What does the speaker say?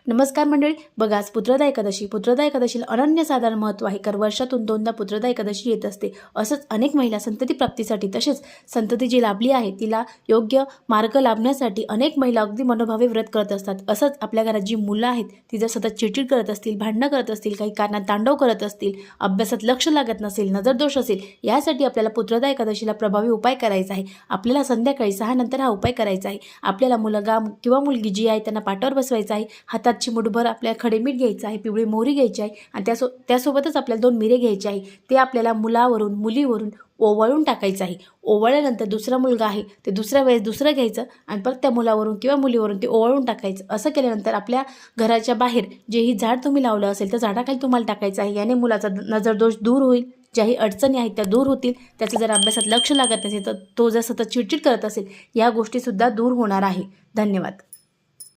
नमस्कार मंडळी, बघा आज पुत्रदा एकादशी. पुत्रदा एकादशीला अनन्यसाधारण महत्त्व आहे, कारण वर्षातून 2दा पुत्रदा एकादशी येत असते. असंच अनेक महिला संतती प्राप्तीसाठी, तसेच संतती जी लाभली आहे तिला योग्य मार्ग लाभण्यासाठी अनेक महिला अगदी मनोभावे व्रत करत असतात. असंच आपल्या घरात जी मुलं आहेत ती जर सतत चिडचिड करत असतील, भांडणं करत असतील, काही कारणात तांडव करत असतील, अभ्यासात लक्ष लागत नसेल, नजरदोष असेल, यासाठी आपल्याला पुत्रदा एकादशीला प्रभावी उपाय करायचा आहे. आपल्याला संध्याकाळी 6 नंतर हा उपाय करायचा आहे. आपल्याला मुलगा किंवा मुलगी जी आहे त्यांना पाटावर बसवायचं आहे. हातात चिमूटभर आपल्याला खडे मीठ घ्यायचं आहे, पिवळी मोहरी घ्यायची आहे आणि त्यासोबतच आपल्याला 2 मिरे घ्यायचे आहे. ते आपल्याला मुलावरून मुलीवरून ओवाळून टाकायचं आहे. ओवाळल्यानंतर दुसरा मुलगा आहे ते दुसऱ्या वेळेस दुसरं घ्यायचं आणि परत त्या मुलावरून किंवा मुलीवरून ते ओवाळून टाकायचं. असं केल्यानंतर आपल्या घराच्या बाहेर जेही झाड तुम्ही लावलं असेल त्या झाडाखाली तुम्हाला टाकायचं आहे. याने मुलाचा नजरदोष दूर होईल, ज्याही अडचणी आहेत त्या दूर होतील. त्याचं जर अभ्यासात लक्ष लागत नसेल तर तो जर सतत चिडचिड करत असेल या गोष्टीसुद्धा दूर होणार आहे. धन्यवाद.